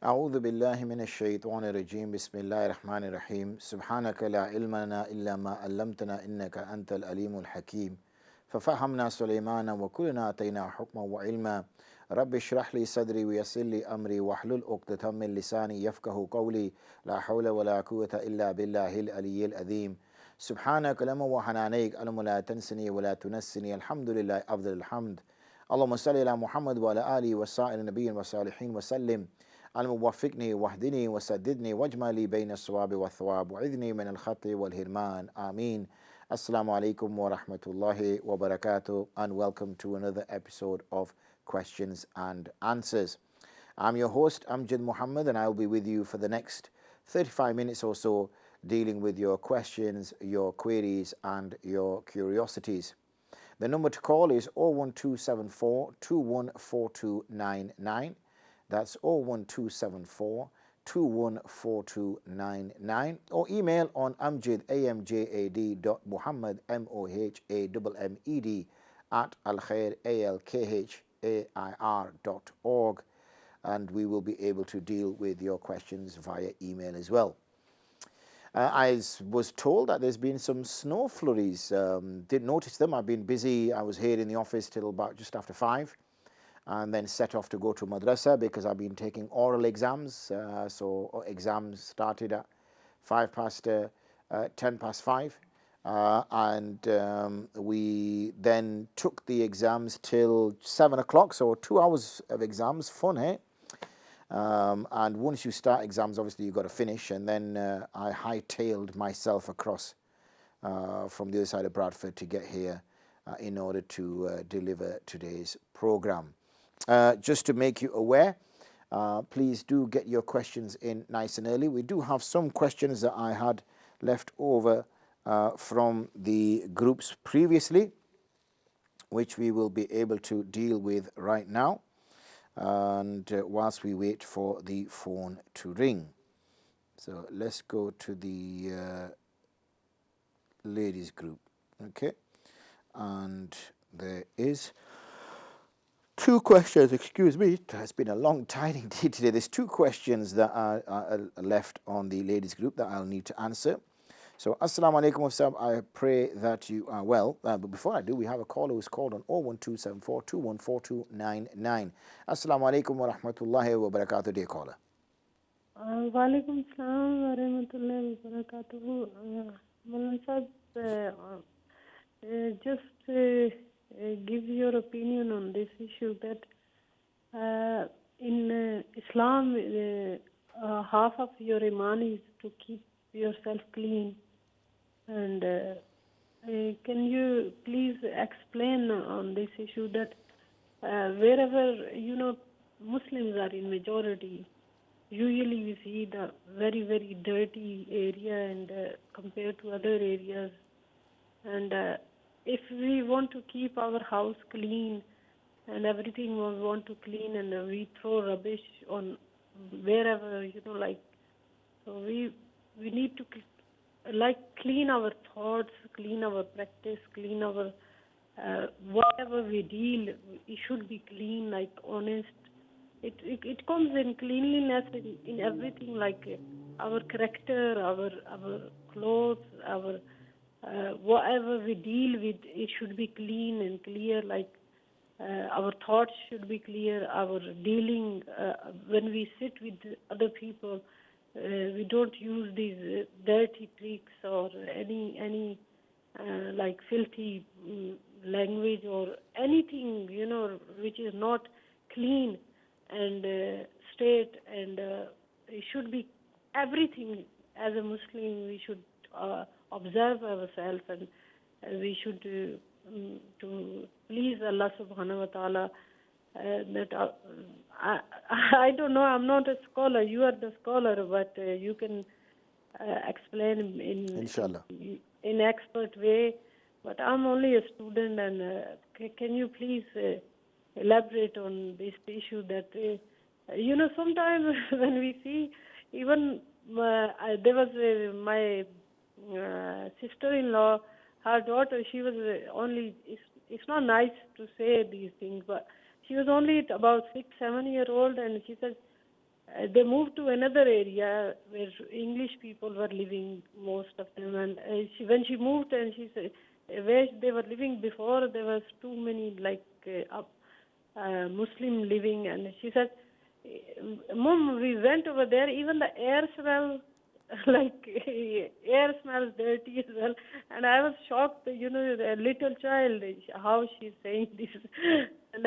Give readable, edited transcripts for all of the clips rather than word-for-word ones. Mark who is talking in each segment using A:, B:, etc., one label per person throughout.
A: أعوذ بالله من الشيطان الرجيم بسم الله الرحمن الرحيم سبحانك لا علم لنا إلا ما علمتنا إنك أنت العليم الحكيم ففهمنا سليمان وكلنا آتينا حكما وعلما رب اشرح لي صدري ويسر لي أمري واحلل عقدة من لساني يفقه قولي لا حول ولا قوة إلا بالله العلي العظيم سبحانك لما وحنانيك ألم لا تنسني ولا تنسني الحمد لله أفضل الحمد اللهم صل على محمد وعلى آله وسائر النبيين والصالحين وسلم اللهم وفقني واهدني وسددني واجمع لي بين الصواب والثواب وعذني من الخطأ والهرمان آمين. Assalamu alaikum wa rahmatullahi wa barakatuh, and welcome to another episode of Questions and Answers. I'm your host Amjad Muhammad, and I'll be with you for the next 35 minutes or so, dealing with your questions, your queries and your curiosities. The number to call is 01274 214299. That's 01274 214299, or email on amjad at alkhair.org, and we will be able to deal with your questions via email as well. I was told that there's been some snow flurries. Didn't notice them. I've been busy. I was here in the office till about just after 5, and then set off to go to madrasa because I've been taking oral exams. So exams started at 10 past 5. And we then took the exams till 7 o'clock. So 2 hours of exams, fun, eh? And once you start exams, obviously you've got to finish. And then I hightailed myself across from the other side of Bradford to get here in order to deliver today's program. Just to make you aware, please do get your questions in nice and early. We do have some questions that I had left over from the groups previously, which we will be able to deal with right now, and whilst we wait for the phone to ring. So let's go to the ladies group. Okay, and there is 2 questions, excuse me, it has been a long tiring day today. There's 2 questions that are left on the ladies group that I'll need to answer. So, Assalamu alaikum wassalam, I pray that you are well. But before I do, we have a caller who's called on 01274 214299. Assalamu alaikum wa rahmatullahi wa barakatuh, dear caller.
B: Wa alaikum salam wa rahmatullahi wa barakatuh. Maulana Sahib, just give your opinion on this issue that in Islam, half of your iman is to keep yourself clean. And can you please explain on this issue that wherever, Muslims are in majority, usually we see the very, very dirty area and compared to other areas. And if we want to keep our house clean and everything we want to clean, and we throw rubbish on wherever, so we need to clean our thoughts, clean our practice, clean our whatever we deal, it should be clean, like honest. It comes in cleanliness in everything, like our character, our clothes, our whatever we deal with, it should be clean and clear. Like our thoughts should be clear. Our dealing when we sit with other people, we don't use these dirty tricks or any like filthy language or anything, which is not clean and straight. And it should be everything. As a Muslim, we should observe ourselves, and we should to please Allah subhanahu wa ta'ala. That I don't know, I'm not a scholar, you are the scholar, but you can explain in expert way. But I'm only a student, and can you please elaborate on this issue that sometimes when we see, even there was my sister-in-law, her daughter, she was only, it's not nice to say these things, but she was only about 6-7 years old, and she said they moved to another area where English people were living, most of them. And when she moved, and she said where they were living before, there was too many Muslim living, and she said, "Mom, we went over there. Even the air smells like air smells dirty as well." And I was shocked, a little child, how she's saying this. And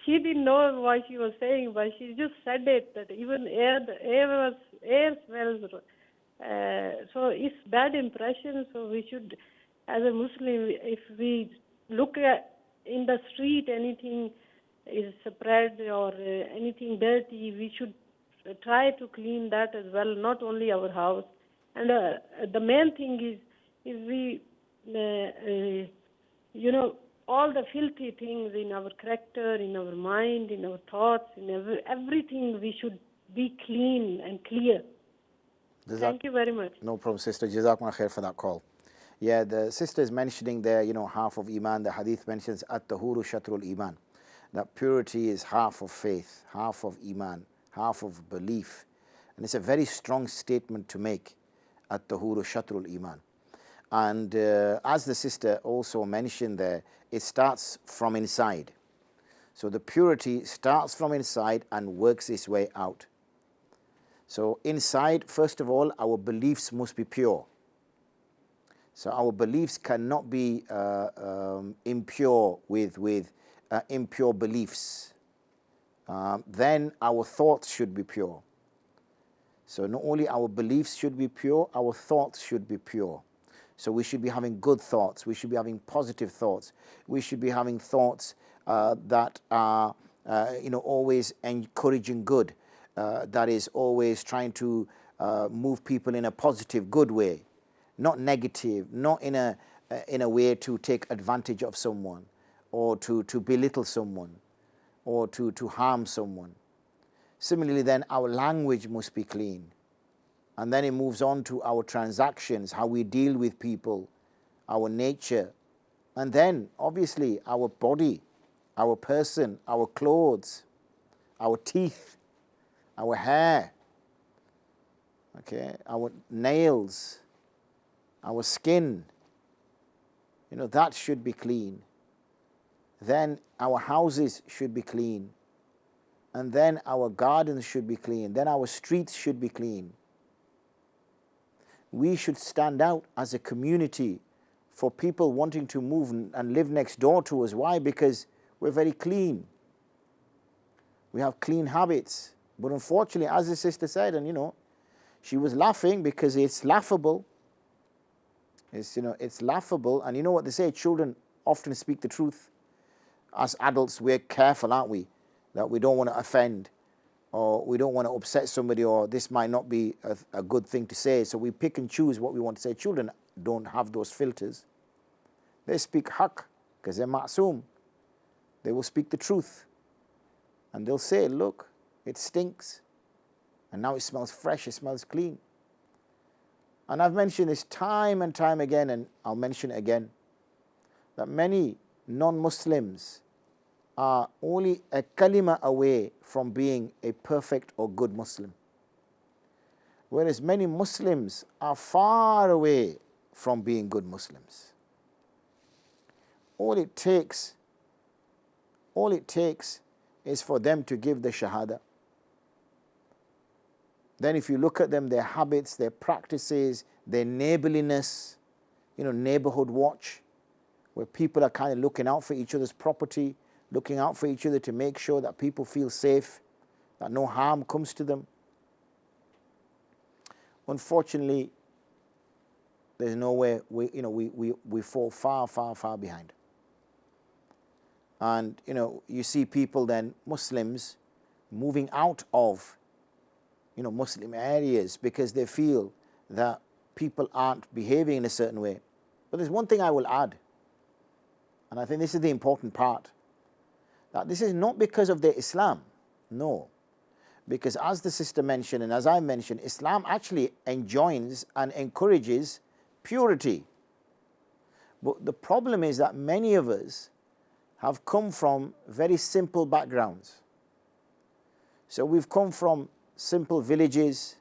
B: she didn't know what she was saying, but she just said it, that even air smells. So it's bad impression. So we should, as a Muslim, if we look at in the street anything is spread or anything dirty, we should try to clean that as well, not only our house. And the main thing is, if we, all the filthy things in our character, in our mind, in our thoughts, in everything, we should be clean and clear. Thank you very much.
A: No problem, sister. Jazakumullah khair for that call. Yeah, the sister is mentioning there, half of Iman. The hadith mentions at-tahuru shatrul Iman. That purity is half of faith, half of Iman, half of belief. And it's a very strong statement to make, at-tahuru shatrul Iman. And as the sister also mentioned there, it starts from inside. So the purity starts from inside and works its way out. So inside, first of all, our beliefs must be pure. So our beliefs cannot be impure with impure beliefs. Then our thoughts should be pure. So not only our beliefs should be pure, our thoughts should be pure. So we should be having good thoughts. We should be having positive thoughts. We should be having thoughts that are, always encouraging good. That is always trying to move people in a positive, good way, not negative, not in a way to take advantage of someone, or to belittle someone, or to harm someone. Similarly, then our language must be clean. And then it moves on to our transactions, how we deal with people, our nature. And then, obviously, our body, our person, our clothes, our teeth, our hair, okay, our nails, our skin, that should be clean. Then our houses should be clean. And then our gardens should be clean. Then our streets should be clean. We should stand out as a community for people wanting to move and live next door to us. Why? Because we're very clean. We have clean habits. But unfortunately, as the sister said, and she was laughing because it's laughable. It's laughable. And you know what they say, children often speak the truth. As adults, we're careful, aren't we? That we don't want to offend, or we don't want to upset somebody, or this might not be a good thing to say. So we pick and choose what we want to say. Children don't have those filters. They speak haqq because they're ma'soom. They will speak the truth. And they'll say, look, it stinks. And now it smells fresh, it smells clean. And I've mentioned this time and time again, and I'll mention it again, that many non-Muslims are only a kalima away from being a perfect or good Muslim. Whereas many Muslims are far away from being good Muslims. All it takes is for them to give the shahada. Then if you look at them, their habits, their practices, their neighborliness, neighborhood watch, where people are kind of looking out for each other's property, looking out for each other to make sure that people feel safe, that no harm comes to them. Unfortunately, there's nowhere we fall far, far, far behind. And you see people then, Muslims, moving out of Muslim areas because they feel that people aren't behaving in a certain way. But there's one thing I will add, and I think this is the important part, that this is not because of their Islam, no. Because as the sister mentioned, and as I mentioned, Islam actually enjoins and encourages purity. But the problem is that many of us have come from very simple backgrounds. So we've come from simple villages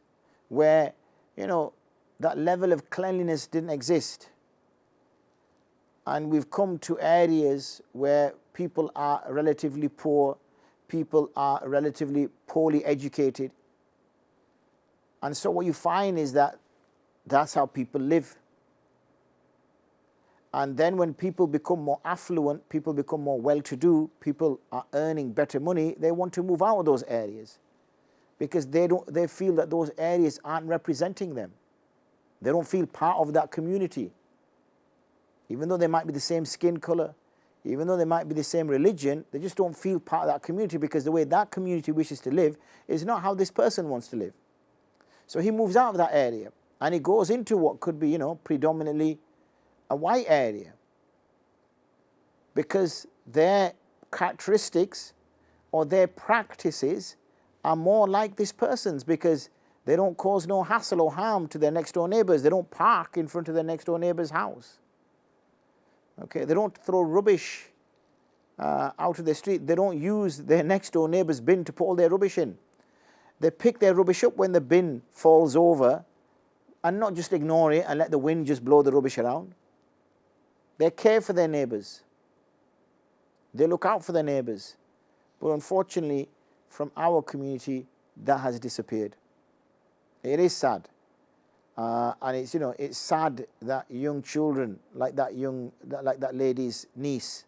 A: where, that level of cleanliness didn't exist. And we've come to areas where people are relatively poor, people are relatively poorly educated. And so what you find is that that's how people live. And then when people become more affluent, people become more well-to-do, people are earning better money, they want to move out of those areas because they feel that those areas aren't representing them. They don't feel part of that community. Even though they might be the same skin color, even though they might be the same religion, they just don't feel part of that community because the way that community wishes to live is not how this person wants to live. So he moves out of that area and he goes into what could be, predominantly a white area, because their characteristics or their practices are more like this person's, because they don't cause no hassle or harm to their next door neighbors. They don't park in front of their next door neighbor's house. Okay, they don't throw rubbish out of the street. They don't use their next door neighbor's bin to put all their rubbish in. They pick their rubbish up when the bin falls over and not just ignore it and let the wind just blow the rubbish around. They care for their neighbors. They look out for their neighbors. But unfortunately, from our community, that has disappeared. It is sad. And it's, it's sad that young children, like that lady's niece,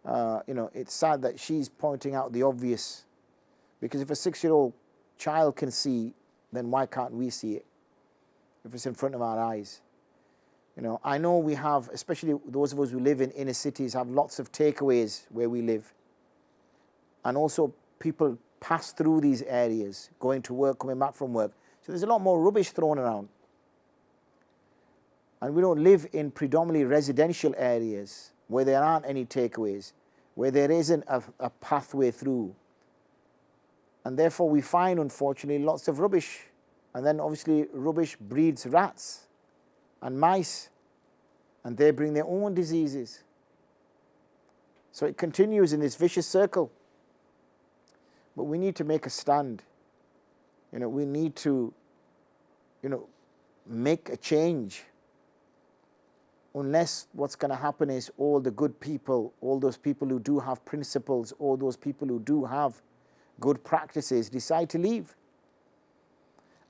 A: it's sad that she's pointing out the obvious. Because if a 6-year-old child can see, then why can't we see it? If it's in front of our eyes. I know we have, especially those of us who live in inner cities, have lots of takeaways where we live. And also people pass through these areas, going to work, coming back from work. So there's a lot more rubbish thrown around. And we don't live in predominantly residential areas where there aren't any takeaways, where there isn't a pathway through. And therefore we find, unfortunately, lots of rubbish. And then obviously rubbish breeds rats and mice, and they bring their own diseases. So it continues in this vicious circle. But we need to make a stand. We need to, make a change. Unless what's going to happen is all the good people, all those people who do have principles, all those people who do have good practices decide to leave.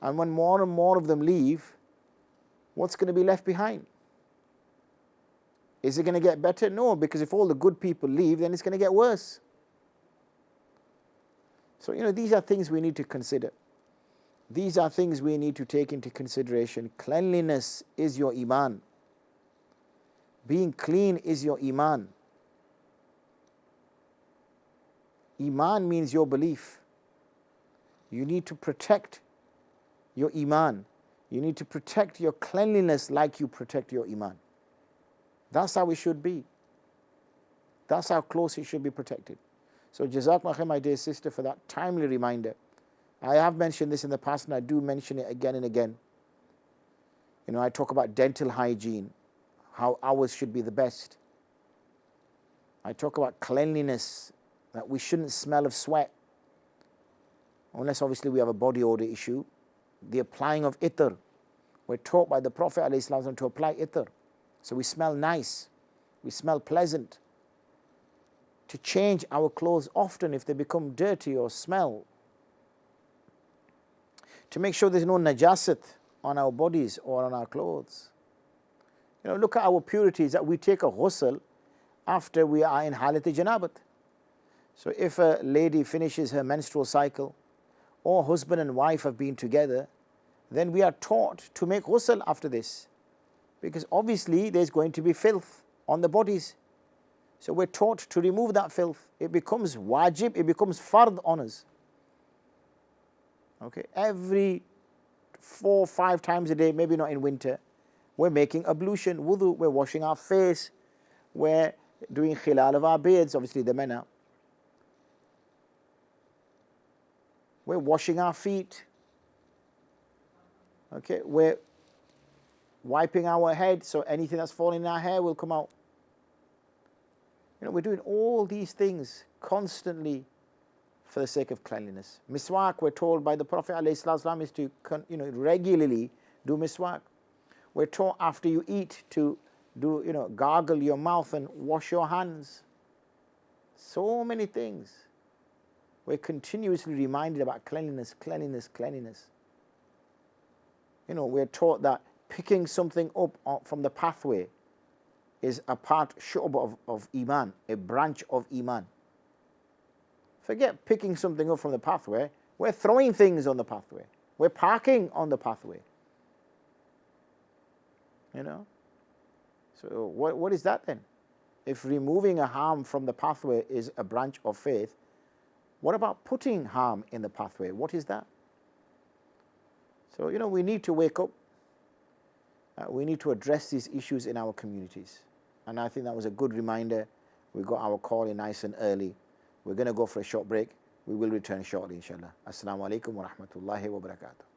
A: And when more and more of them leave, what's going to be left behind? Is it going to get better? No, because if all the good people leave, then it's going to get worse. So, these are things we need to consider. These are things we need to take into consideration. Cleanliness is your iman. Being clean is your iman. Iman means your belief. You need to protect your iman. You need to protect your cleanliness like you protect your iman. That's how it should be. That's how close it should be protected. So Jazakallah khair, my dear sister, for that timely reminder. I have mentioned this in the past and I do mention it again and again. I talk about dental hygiene, how ours should be the best. I talk about cleanliness, that we shouldn't smell of sweat, unless obviously we have a body odor issue. The applying of itr. We're taught by the Prophet ﷺ to apply itr. So we smell nice, we smell pleasant. To change our clothes often if they become dirty or smell. To make sure there's no najasat on our bodies or on our clothes. Look at our purities, that we take a ghusl after we are in halat janabat. So if a lady finishes her menstrual cycle, or husband and wife have been together, then we are taught to make ghusl after this. Because obviously there's going to be filth on the bodies. So we're taught to remove that filth. It becomes wajib, it becomes fard on us. Okay, every 4 or 5 times a day, maybe not in winter, we're making ablution, wudu, we're washing our face, we're doing khilal of our beards, obviously the men are. We're washing our feet. Okay, we're wiping our head, so anything that's falling in our hair will come out. We're doing all these things constantly for the sake of cleanliness. Miswak, we're told by the Prophet ﷺ, is to regularly do miswak. We're taught after you eat to do, gargle your mouth and wash your hands. So many things. We're continuously reminded about cleanliness, cleanliness, cleanliness. We're taught that picking something up from the pathway is a part, shu'b of Iman, a branch of Iman. Forget picking something up from the pathway. We're throwing things on the pathway. We're parking on the pathway. So what is that then? If removing a harm from the pathway is a branch of faith, what about putting harm in the pathway? What is that? So, we need to wake up. We need to address these issues in our communities. And I think that was a good reminder. We got our call in nice and early. We're going to go for a short break. We will return shortly, inshallah. Assalamu alaikum wa rahmatullahi wa barakatuh.